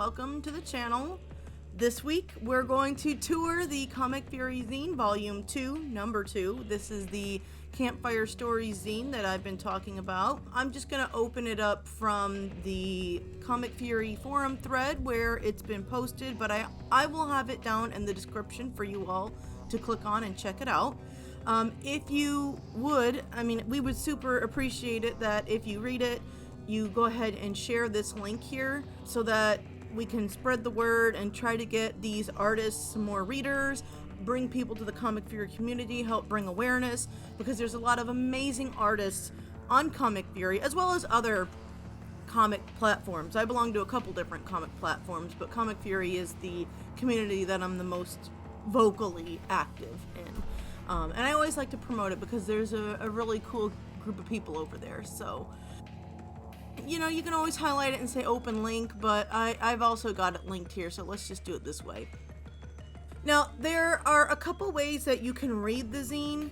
welcome to the channel. This week we're going to tour the Comic Fury Zine Volume 2, Number 2. This is the Campfire Stories zine that I've been talking about. I'm just going to open it up from the Comic Fury forum thread where it's been posted, but I will have it down in the description for you all to click on and check it out. If you would, we would super appreciate it that if you read it, you go ahead and share this link here so that we can spread the word and try to get these artists some more readers, bring people to the Comic Fury community, help bring awareness, because there's a lot of amazing artists on Comic Fury as well as other comic platforms. I belong to a couple different comic platforms, but Comic Fury is the community that I'm the most vocally active in. And I always like to promote it because there's a really cool group of people over there. So, you know, you can always highlight it and say open link, but I've also got it linked here, so let's just do it this way. Now, there are a couple ways that you can read the zine.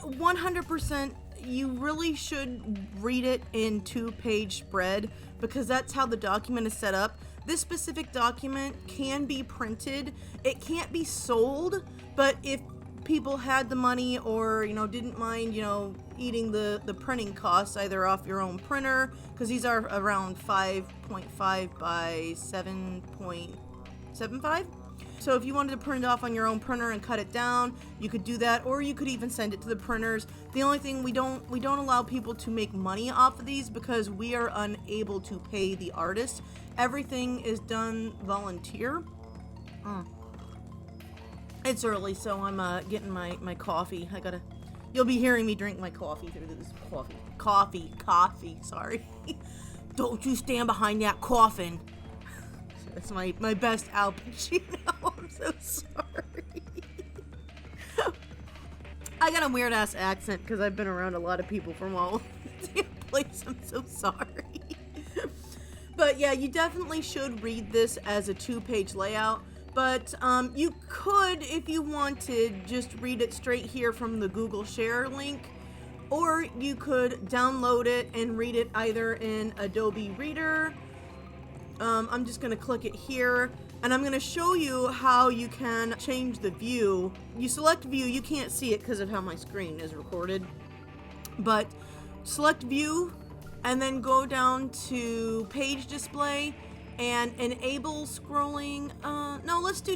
100%, you really should read it in 2-page spread because that's how the document is set up. This specific document can be printed. It can't be sold, but if people had the money or, you know, didn't mind, you know, eating the printing costs either off your own printer, because these are around 5.5 by 7.75. So if you wanted to print it off on your own printer and cut it down, you could do that, or you could even send it to the printers. The only thing, we don't allow people to make money off of these because we are unable to pay the artist. Everything is done volunteer. It's early, so I'm getting my coffee. You'll be hearing me drink my coffee through this coffee, sorry. Don't you stand behind that coffin. That's my best Al Pacino. I'm so sorry. I got a weird ass accent because I've been around a lot of people from all over the damn place. I'm so sorry. But yeah, you definitely should read this as a 2-page layout. But you could, if you wanted, just read it straight here from the Google Share link, or you could download it and read it either in Adobe Reader. I'm just going to click it here, and I'm going to show you how you can change the view. You select view, you can't see it because of how my screen is recorded, but select view, and then go down to page display, and enable scrolling. No, let's do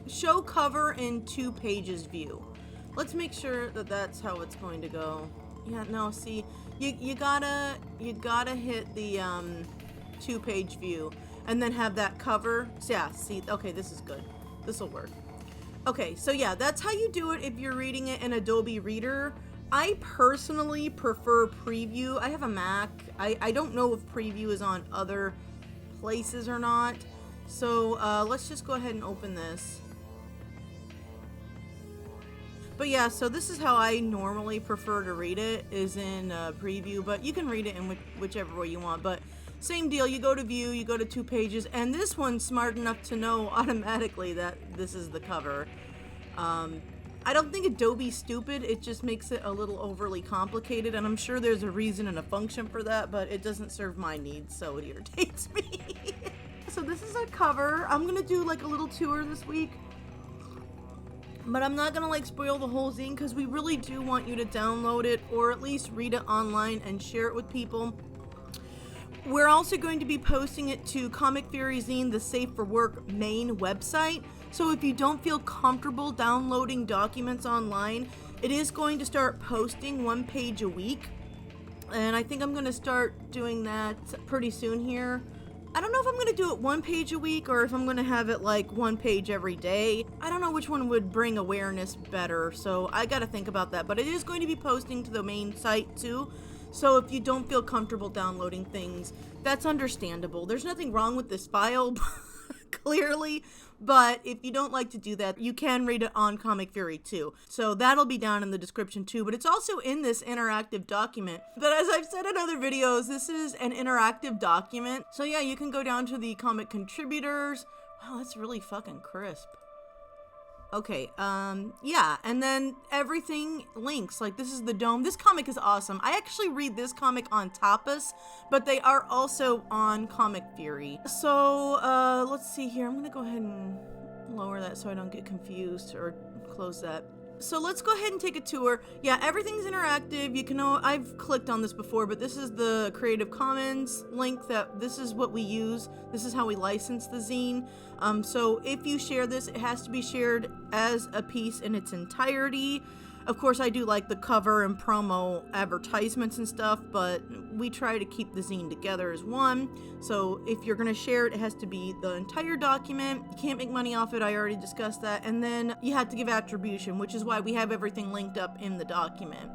show cover in 2 pages view. Let's make sure that that's how it's going to go. Yeah, no, see, you gotta hit the 2-page view and then have that cover. So yeah, see, okay, this is good. This will work. Okay, so yeah, that's how you do it if you're reading it in Adobe Reader. I personally prefer Preview. I have a Mac. I don't know if Preview is on other places or not, so let's just go ahead and open this. But yeah, so this is how I normally prefer to read it, is in Preview, but you can read it in whichever way you want. But same deal, you go to view, you go to 2 pages, and this one's smart enough to know automatically that this is the cover. I don't think Adobe's stupid, it just makes it a little overly complicated, and I'm sure there's a reason and a function for that, but it doesn't serve my needs, so it irritates me. So this is our cover. I'm gonna do like a little tour this week, but I'm not gonna like spoil the whole zine because we really do want you to download it or at least read it online and share it with people. We're also going to be posting it to Comic Fury Zine, the Safe for Work main website. So if you don't feel comfortable downloading documents online, it is going to start posting 1 page a week. And I think I'm going to start doing that pretty soon here. I don't know if I'm going to do it 1 page a week or if I'm going to have it like 1 page every day. I don't know which one would bring awareness better, so I got to think about that. But it is going to be posting to the main site too. So if you don't feel comfortable downloading things, that's understandable. There's nothing wrong with this file, clearly, but if you don't like to do that, you can read it on Comic Fury too. So that'll be down in the description too, but it's also in this interactive document. But as I've said in other videos, this is an interactive document. So yeah, you can go down to the comic contributors. Wow, that's really fucking crisp. Okay, yeah, and then everything links. Like, this is the dome. This comic is awesome. I actually read this comic on Tapas, but they are also on Comic Fury. So, let's see here. I'm gonna go ahead and lower that so I don't get confused, or close that. So let's go ahead and take a tour. Yeah, everything's interactive. You can know, I've clicked on this before, but this is the Creative Commons link that this is what we use. This is how we license the zine. So if you share this, it has to be shared as a piece in its entirety. Of course, I do like the cover and promo advertisements and stuff, but we try to keep the zine together as one. So if you're going to share it, it has to be the entire document. You can't make money off it. I already discussed that. And then you have to give attribution, which is why we have everything linked up in the document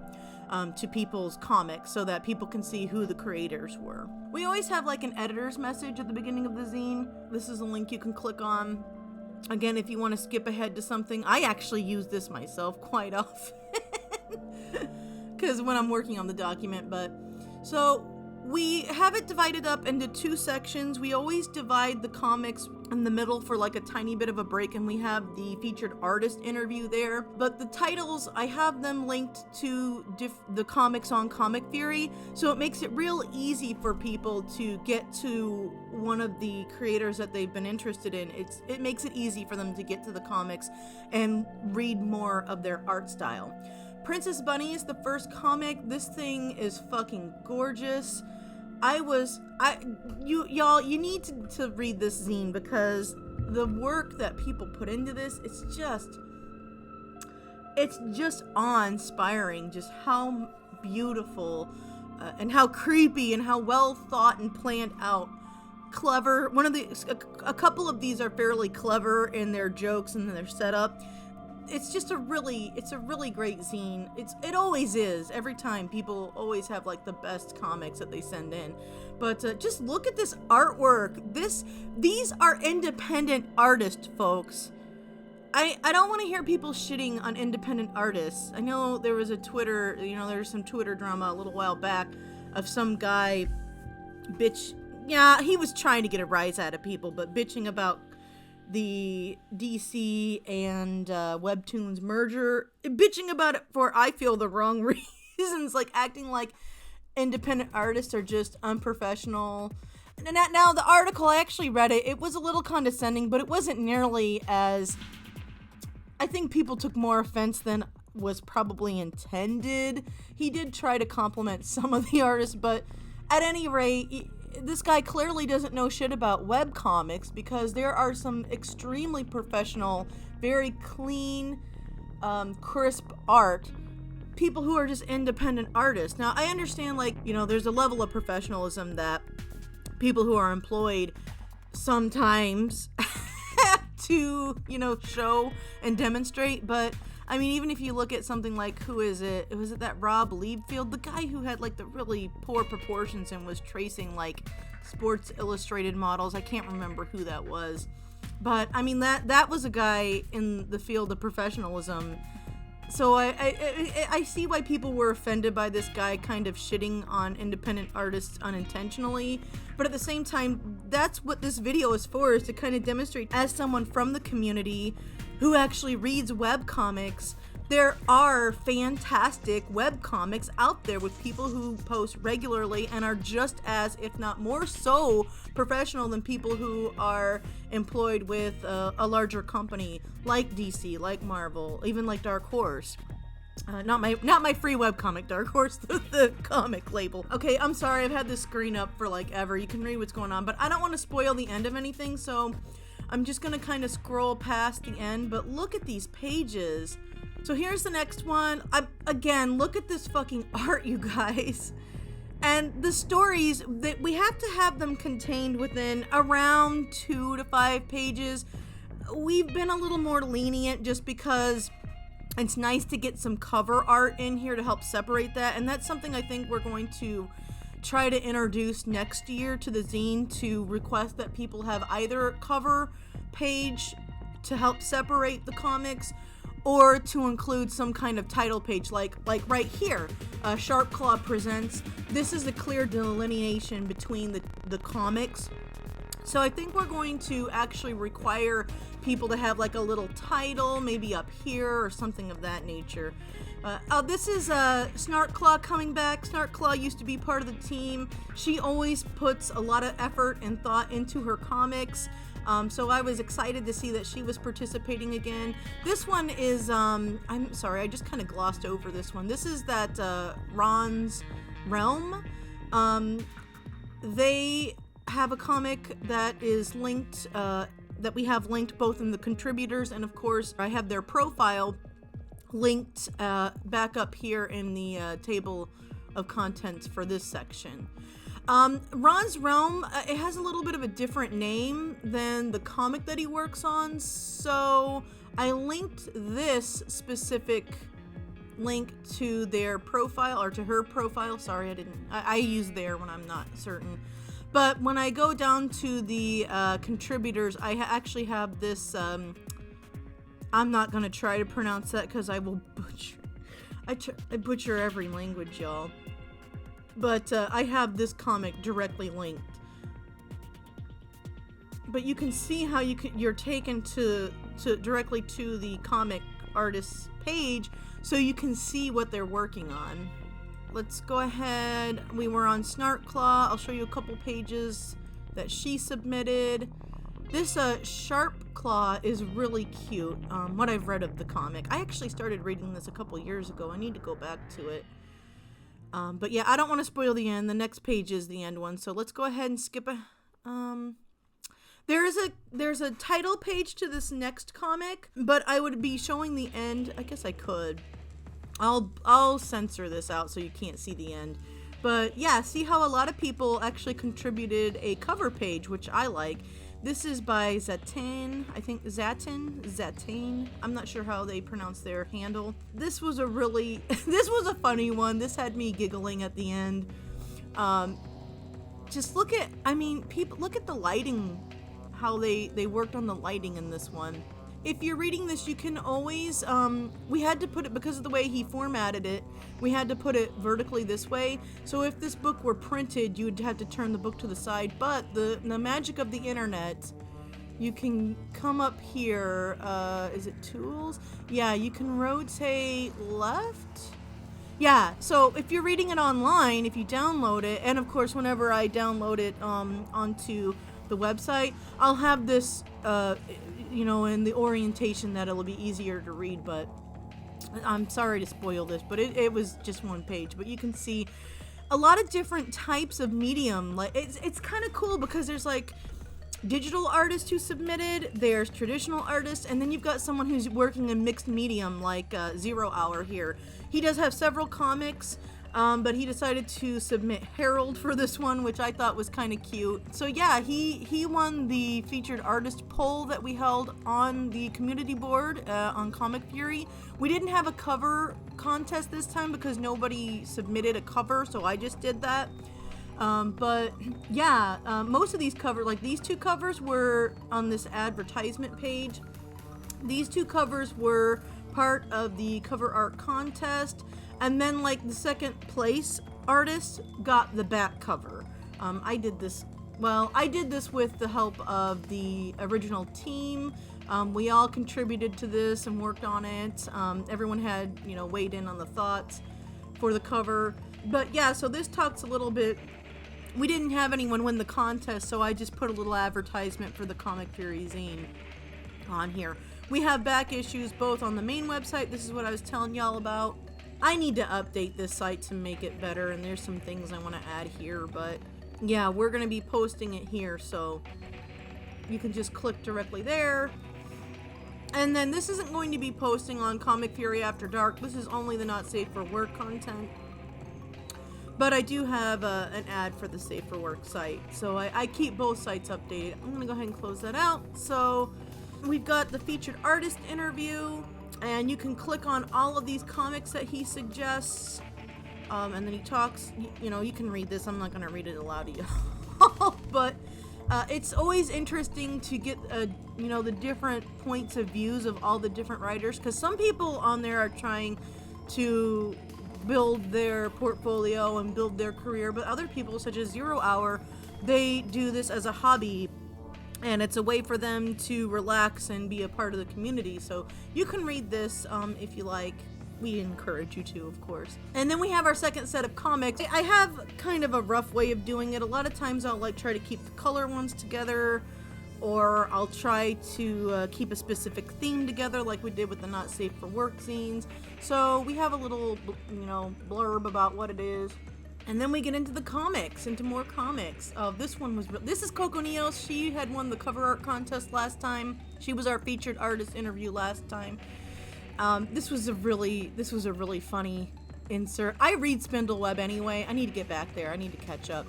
to people's comics so that people can see who the creators were. We always have like an editor's message at the beginning of the zine. This is a link you can click on. Again, if you want to skip ahead to something, I actually use this myself quite often because when I'm working on the document. But so we have it divided up into two sections. We always divide the comics in the middle for like a tiny bit of a break, and we have the featured artist interview there. But the titles, I have them linked to the comics on Comic Fury, so it makes it real easy for people to get to one of the creators that they've been interested in. It makes it easy for them to get to the comics and read more of their art style. Princess Bunnies, the first comic. This thing is fucking gorgeous. Y'all, you need to read this zine because the work that people put into this, it's just awe-inspiring, just how beautiful and how creepy and how well thought and planned out. Clever. A couple of these are fairly clever in their jokes and their setup. It's a really great zine. It always is. Every time, people always have like the best comics that they send in. But just look at this artwork. These are independent artists, folks. I don't want to hear people shitting on independent artists. I know there was there was some Twitter drama a little while back of some guy he was trying to get a rise out of people, but bitching about the DC and Webtoons merger, bitching about it for, I feel, the wrong reasons, like acting like independent artists are just unprofessional. And now the article, I actually read it, it was a little condescending, but it wasn't nearly as, I think people took more offense than was probably intended. He did try to compliment some of the artists, but at any rate, this guy clearly doesn't know shit about webcomics, because there are some extremely professional, very clean, crisp art, people who are just independent artists. Now, I understand, there's a level of professionalism that people who are employed sometimes have to, show and demonstrate, but I mean, even if you look at something like, who is it? Was it that Rob Liefeld, the guy who had the really poor proportions and was tracing Sports Illustrated models? I can't remember who that was, but I mean that was a guy in the field of professionalism. So I see why people were offended by this guy kind of shitting on independent artists unintentionally, but at the same time, that's what this video is for, is to kind of demonstrate, as someone from the community who actually reads webcomics, there are fantastic webcomics out there with people who post regularly and are just as, if not more so, professional than people who are employed with a larger company like DC, like Marvel, even like Dark Horse. Not my free webcomic, Dark Horse, the comic label. Okay, I'm sorry, I've had this screen up for ever. You can read what's going on, but I don't want to spoil the end of anything, so I'm just gonna kind of scroll past the end, but look at these pages. So here's the next one. Again, look at this fucking art, you guys. And the stories, that we have to have them contained within around 2 to 5 pages. We've been a little more lenient just because it's nice to get some cover art in here to help separate that, and that's something I think we're going to try to introduce next year to the zine, to request that people have either a cover page to help separate the comics, or to include some kind of title page, like right here, Sharp Claw Presents. This is a clear delineation between the comics, So I think we're going to actually require people to have like a little title, maybe up here or something of that nature. This is Snarkclaw coming back. Snarkclaw used to be part of the team. She always puts a lot of effort and thought into her comics. So I was excited to see that she was participating again. This one is, I'm sorry, I just kind of glossed over this one. This is that Ron's Realm. They have a comic that is linked, that we have linked both in the contributors, and of course I have their profile linked back up here in the table of contents for this section. Ron's Realm, it has a little bit of a different name than the comic that he works on, so I linked this specific link to their profile, or to her profile. Sorry, I use there when I'm not certain. But when I go down to the contributors, I actually have this, I'm not going to try to pronounce that because I will butcher. I butcher every language, y'all. But I have this comic directly linked. But you can see how you're taken to directly to the comic artist's page, so you can see what they're working on. Let's go ahead. We were on Snarkclaw. I'll show you a couple pages that she submitted. This Sharp Claw is really cute, what I've read of the comic. I actually started reading this a couple years ago. I need to go back to it. But yeah, I don't want to spoil the end. The next page is the end one, so let's go ahead and skip there's a title page to this next comic, but I would be showing the end. I guess I could. I'll censor this out so you can't see the end. But yeah, see how a lot of people actually contributed a cover page, which I like. This is by Zatain, I think Zatain. I'm not sure how they pronounce their handle. This was a funny one. This had me giggling at the end. Just look at the lighting, how they worked on the lighting in this one. If you're reading this, you can always, we had to put it, because of the way he formatted it, we had to put it vertically this way. So if this book were printed, you would have to turn the book to the side. But the magic of the internet, you can come up here, is it tools? Yeah, you can rotate left. Yeah, so if you're reading it online, if you download it, and of course whenever I download it onto the website, I'll have this, in the orientation that it'll be easier to read. But I'm sorry to spoil this, but it was just one page. But you can see a lot of different types of medium. Like it's kind of cool because there's like digital artists who submitted, there's traditional artists, and then you've got someone who's working in mixed medium like 0 Hour here. He does have several comics, but he decided to submit Harold for this one, which I thought was kind of cute. So yeah, he won the featured artist poll that we held on the community board on Comic Fury. We didn't have a cover contest this time because nobody submitted a cover, so I just did that. But yeah, most of these covers, like these two covers, were on this advertisement page. These two covers were part of the cover art contest, and then like the second place artist got the back cover. I did this with the help of the original team. We all contributed to this and worked on it. Everyone had, weighed in on the thoughts for the cover. But yeah, so this talks a little bit. We didn't have anyone win the contest, so I just put a little advertisement for the Comic Fury Zine on here. We have back issues both on the main website. This is what I was telling y'all about. I need to update this site to make it better, and there's some things I want to add here, but yeah, we're going to be posting it here, so you can just click directly there. And then this isn't going to be posting on Comic Fury After Dark. This is only the Not Safe for Work content. But I do have an ad for the Safe for Work site, so I keep both sites updated. I'm going to go ahead and close that out. So we've got the featured artist interview, and you can click on all of these comics that he suggests, and then he talks. You can read this. I'm not going to read it aloud to you. But it's always interesting to get the different points of views of all the different writers, because some people on there are trying to build their portfolio and build their career, but other people, such as 0 Hour, they do this as a hobby. and it's a way for them to relax and be a part of the community. So you can read this if you like. We encourage you to, of course. And then we have our second set of comics. I have kind of a rough way of doing it. A lot of times I'll like try to keep the color ones together, or I'll try to keep a specific theme together like we did with the Not Safe for Work zines. So we have a little, blurb about what it is. And then we get into the comics, into more comics. This is Coco Neos. She had won the cover art contest last time. She was our featured artist interview last time. This was a really funny insert. I read Spindleweb anyway. I need to get back there. I need to catch up.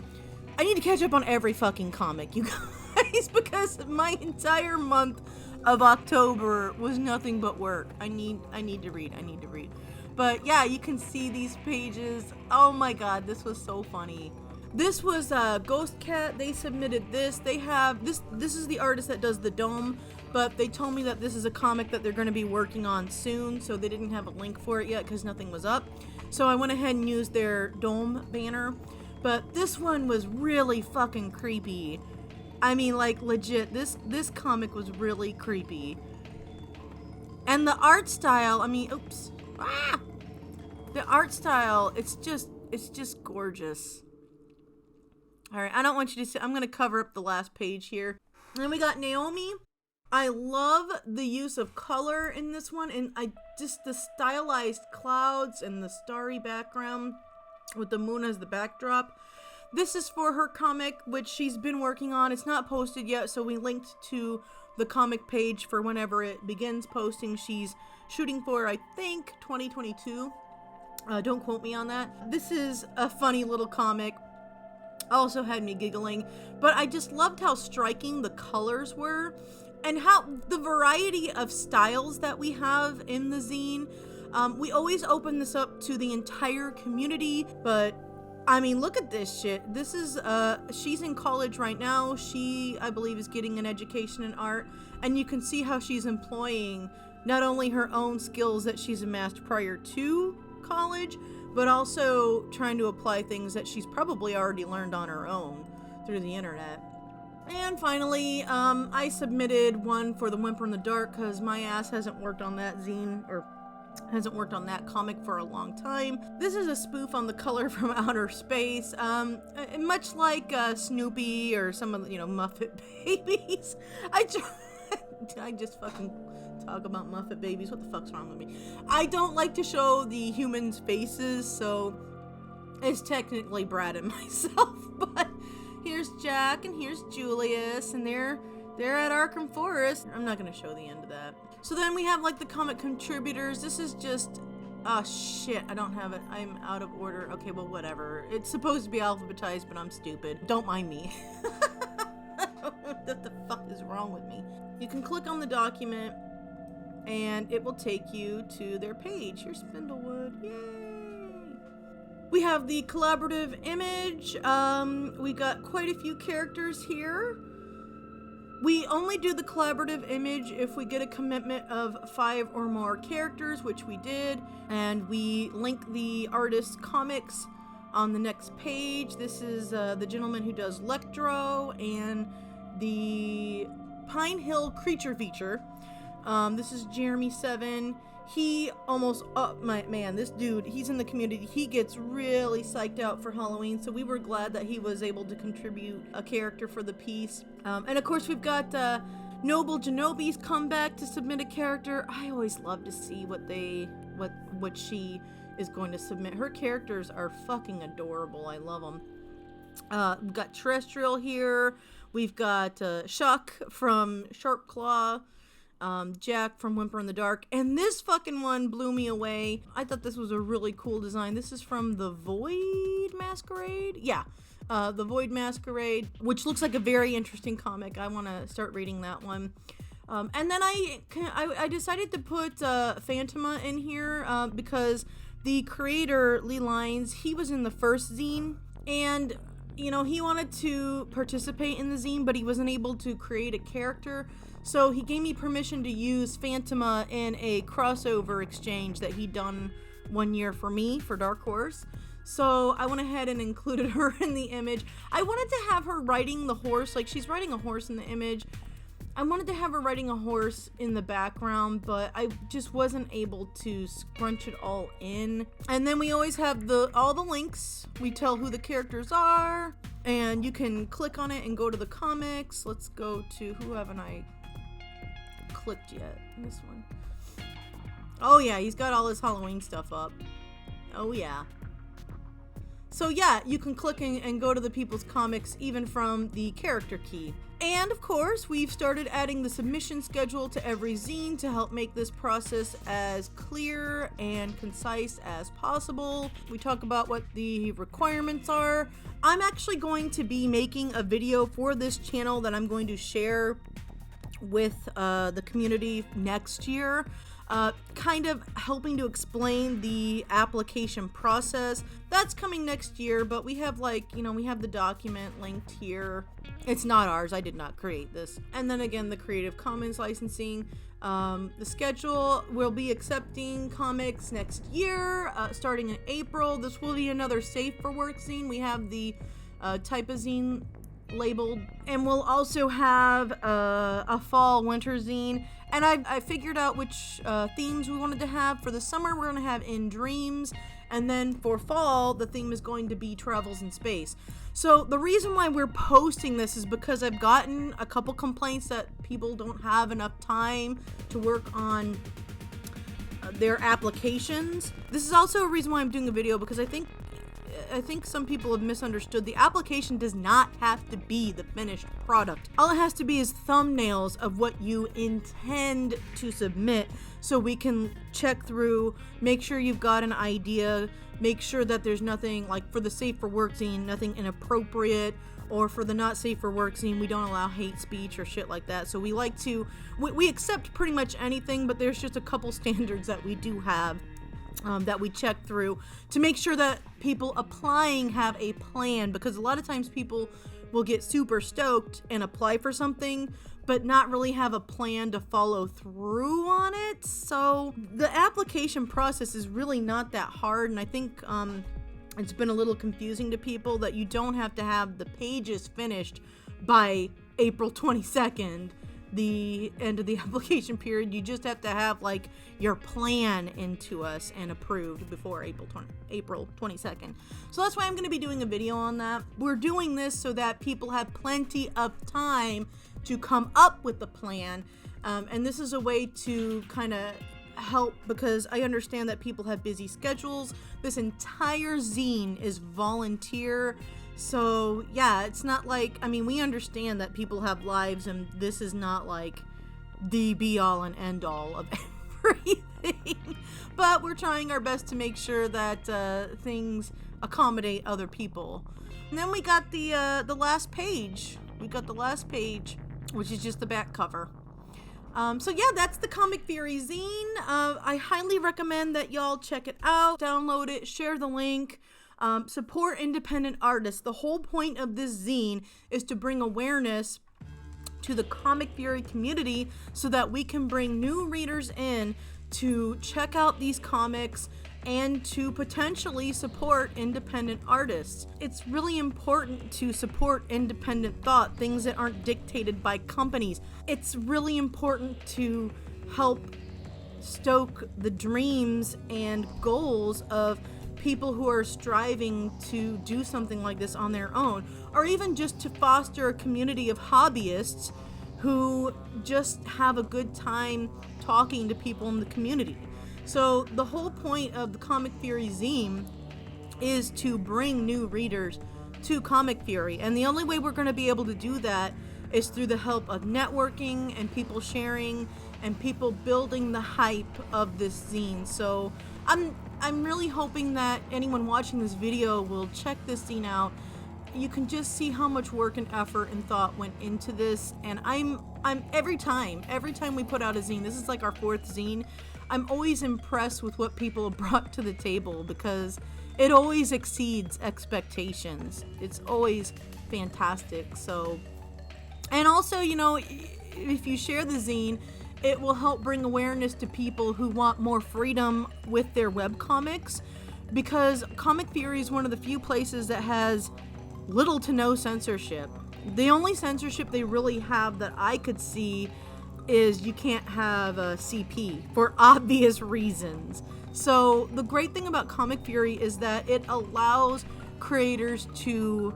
I need to catch up on every fucking comic, you guys, because my entire month of October was nothing but work. I need to read. But yeah, you can see these pages. Oh my god, this was so funny. This was Ghost Cat. They submitted this. They have this is the artist that does the dome, but they told me that this is a comic that they're going to be working on soon, so they didn't have a link for it yet because nothing was up. So I went ahead and used their dome banner. But this one was really fucking creepy. I mean, like, legit, this comic was really creepy. And the art style, the art style, it's just gorgeous. Alright, I don't want you to see, I'm going to cover up the last page here. And then we got Naomi. I love the use of color in this one, and the stylized clouds and the starry background with the moon as the backdrop. This is for her comic, which she's been working on. It's not posted yet, so we linked to the comic page for whenever it begins posting. She's shooting for, I think, 2022. Don't quote me on that. This is a funny little comic. Also had me giggling, but I just loved how striking the colors were and how the variety of styles that we have in the zine. We always open this up to the entire community, but I mean, look at this shit. This is, she's in college right now. She, I believe, is getting an education in art, and you can see how she's employing not only her own skills that she's amassed prior to college, but also trying to apply things that she's probably already learned on her own through the internet. And finally, I submitted one for the Whimper in the Dark because my ass hasn't worked on that zine, or hasn't worked on that comic for a long time. This is a spoof on The Color from Outer Space, much like Snoopy or some of the, Muppet Babies. I just fucking talk about Muppet Babies. What the fuck's wrong with me? I don't like to show the humans' faces, so it's technically Brad and myself, but here's Jack and here's Julius, and they're at Arkham Forest. I'm not gonna show the end of that. So then we have like the comic contributors. This is just, oh shit, I don't have it. I'm out of order. Okay, well, whatever. It's supposed to be alphabetized, but I'm stupid. Don't mind me. What the fuck is wrong with me? You can click on the document and it will take you to their page. Here's Spindlewood. Yay! We have the collaborative image. We got quite a few characters here. We only do the collaborative image if we get a commitment of 5 or more characters, which we did, and we link the artist's comics on the next page. This is the gentleman who does Lectro and the Pine Hill Creature feature. This is Jeremy 7. He almost, this dude, he's in the community. He gets really psyched out for Halloween, so we were glad that he was able to contribute a character for the piece. And of course we've got Noble Genobi's come back to submit a character. I always love to see what she is going to submit. Her characters are fucking adorable. I love them. We've got Terrestrial here. We've got Shuck from Sharp Claw. Jack from Whimper in the Dark, and this fucking one blew me away. I thought this was a really cool design. This is from the Void Masquerade? Yeah, the Void Masquerade, which looks like a very interesting comic. I want to start reading that one. And then I decided to put Phantoma in here because the creator, Lee Lines, he was in the first zine, and he wanted to participate in the zine, but he wasn't able to create a character. So he gave me permission to use Phantoma in a crossover exchange that he'd done one year for me, for Dark Horse. So I went ahead and included her in the image. I wanted to have her riding the horse, like she's riding a horse in the image, I wanted to have her riding a horse in the background, but I just wasn't able to scrunch it all in. And then we always have all the links. We tell who the characters are, and you can click on it and go to the comics. Let's go to, who haven't I clicked yet? This one. Oh yeah, he's got all his Halloween stuff up. Oh yeah. So yeah, you can click and go to the people's comics even from the character key. And of course, we've started adding the submission schedule to every zine to help make this process as clear and concise as possible. We talk about what the requirements are. I'm actually going to be making a video for this channel that I'm going to share with the community next year. Kind of helping to explain the application process. That's coming next year, but we have we have the document linked here. It's not ours, I did not create this. And then again, the Creative Commons licensing. The schedule will be accepting comics next year, starting in April. This will be another Safe for Work zine. We have the Tapas zine labeled, and we'll also have a fall winter zine. And I figured out which themes we wanted to have. For the summer, we're going to have In Dreams. And then for fall, the theme is going to be Travels in Space. So the reason why we're posting this is because I've gotten a couple complaints that people don't have enough time to work on their applications. This is also a reason why I'm doing a video, because I think some people have misunderstood. The application does not have to be the finished product. All it has to be is thumbnails of what you intend to submit, so we can check through, make sure you've got an idea, make sure that there's nothing, like for the Safe for Work zine, nothing inappropriate, or for the Not Safe for Work zine, we don't allow hate speech or shit like that. So we like to, we accept pretty much anything, but there's just a couple standards that we do have that we check through to make sure that people applying have a plan, because a lot of times people will get super stoked and apply for something but not really have a plan to follow through on it. So the application process is really not that hard, and I think it's been a little confusing to people that you don't have to have the pages finished by April 22nd, the end of the application period. You just have to have like your plan into us and approved before April 22nd. So that's why I'm going to be doing a video on that. We're doing this so that people have plenty of time to come up with the plan, and this is a way to kind of help, because I understand that people have busy schedules. This entire zine is volunteer. So yeah, it's not like, I mean, we understand that people have lives, and this is not like the be all and end all of everything, but we're trying our best to make sure that things accommodate other people. And then we got the last page. We got the last page, which is just the back cover. So yeah, that's the Comic Fury Zine. I highly recommend that y'all check it out, download it, share the link. Support independent artists. The whole point of this zine is to bring awareness to the Comic Fury community so that we can bring new readers in to check out these comics and to potentially support independent artists. It's really important to support independent thought, things that aren't dictated by companies. It's really important to help stoke the dreams and goals of people who are striving to do something like this on their own, or even just to foster a community of hobbyists who just have a good time talking to people in the community. So the whole point of the Comic Fury Zine is to bring new readers to Comic Fury, and the only way we're going to be able to do that is through the help of networking and people sharing and people building the hype of this zine. So I'm really hoping that anyone watching this video will check this zine out. You can just see how much work and effort and thought went into this, and I'm every time we put out a zine, this is like our 4th zine, I'm always impressed with what people have brought to the table, because it always exceeds expectations. It's always fantastic. So, and also, you know, if you share the zine, it will help bring awareness to people who want more freedom with their webcomics, because Comic Fury is one of the few places that has little to no censorship. The only censorship they really have that I could see is you can't have a CP for obvious reasons. So the great thing about Comic Fury is that it allows creators to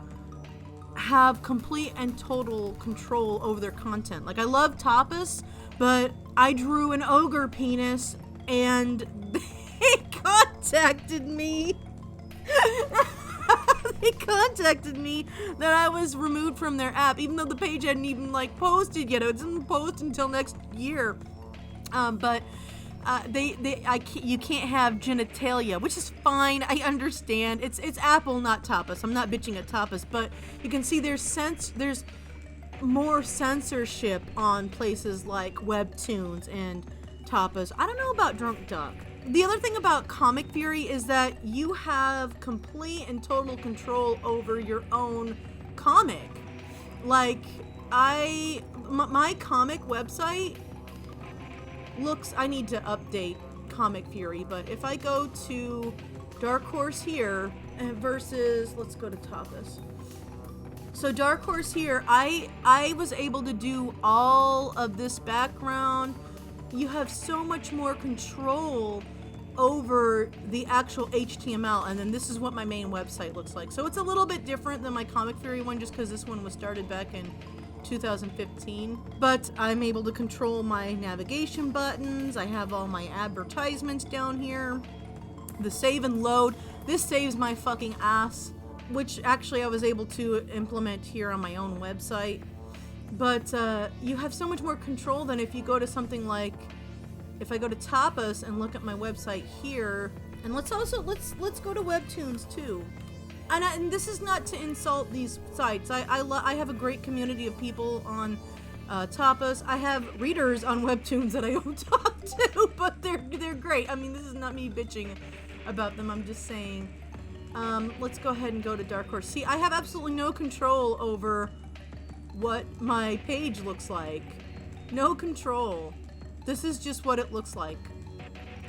have complete and total control over their content. Like, I love Tapas, but I drew an ogre penis and they contacted me. They contacted me that I was removed from their app, even though the page hadn't even like posted yet. It doesn't post until next year. You can't have genitalia, which is fine. I understand. It's Apple, not Tapas. I'm not bitching at Tapas, but you can see there's more censorship on places like Webtoons and Tapas. I don't know about Drunk Duck. The other thing about Comic Fury is that you have complete and total control over your own comic. Like, my comic website looks, I need to update Comic Fury, but if I go to Dark Horse here versus, let's go to Tapas. So Dark Horse here, I was able to do all of this background. You have so much more control over the actual HTML, and then this is what my main website looks like. So it's a little bit different than my Comic Fury one, just because this one was started back in 2015, but I'm able to control my navigation buttons. I have all my advertisements down here. The save and load, this saves my fucking ass, which actually I was able to implement here on my own website. But you have so much more control than if you go to something like, if I go to Tapas and look at my website here, and let's go to Webtoons too. And this is not to insult these sites. I have a great community of people on Tapas. I have readers on Webtoons that I don't talk to, but they're great. I mean, this is not me bitching about them. I'm just saying. Let's go ahead and go to Dark Horse. See, I have absolutely no control over what my page looks like. No control. This is just what it looks like.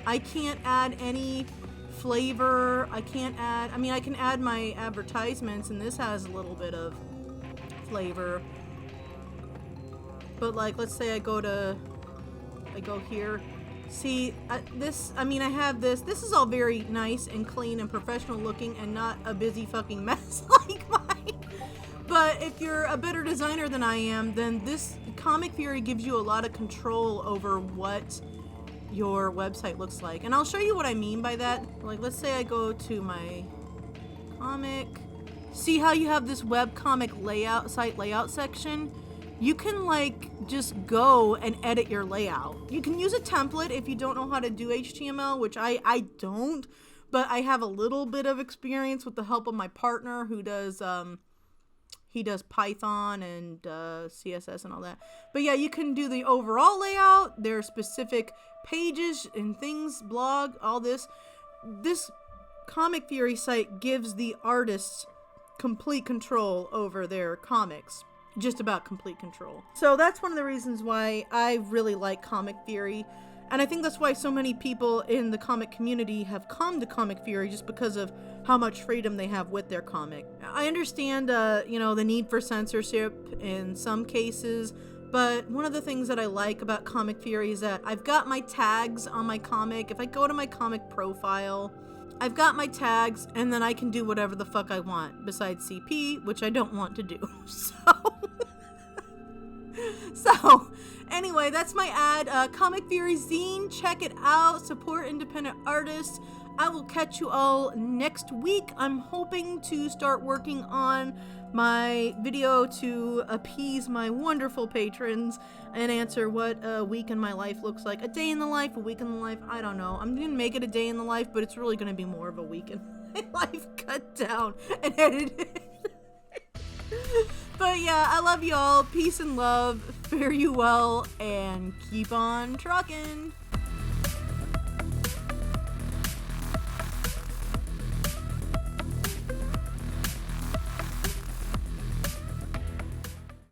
I can't add any flavor. I can add my advertisements, and this has a little bit of flavor. But like, let's say I go here. See, I have this. This is all very nice and clean and professional looking and not a busy fucking mess like mine. But if you're a better designer than I am, then this Comic Fury gives you a lot of control over what your website looks like. And I'll show you what I mean by that. Like, let's say I go to my comic. See how you have this webcomic layout, site layout section? You can like just go and edit your layout. You can use a template if you don't know how to do HTML, which I don't, but I have a little bit of experience with the help of my partner who does he does Python and CSS and all that. But yeah, you can do the overall layout. There are specific pages and things, blog, all this. This Comic Fury site gives the artists complete control over their comics. Just about complete control. So that's one of the reasons why I really like Comic Fury. And I think that's why so many people in the comic community have come to Comic Fury, just because of how much freedom they have with their comic. I understand, the need for censorship in some cases, but one of the things that I like about Comic Fury is that I've got my tags on my comic. If I go to my comic profile, I've got my tags, and then I can do whatever the fuck I want, besides CP, which I don't want to do. So, anyway, that's my ad. Comic Fury Zine, check it out. Support independent artists. I will catch you all next week. I'm hoping to start working on my video to appease my wonderful patrons and answer what a week in my life looks like. A day in the life, a week in the life, I don't know. I'm going to make it a day in the life, but it's really going to be more of a week in my life cut down and edited. But yeah, I love y'all. Peace and love. Fare you well and keep on trucking.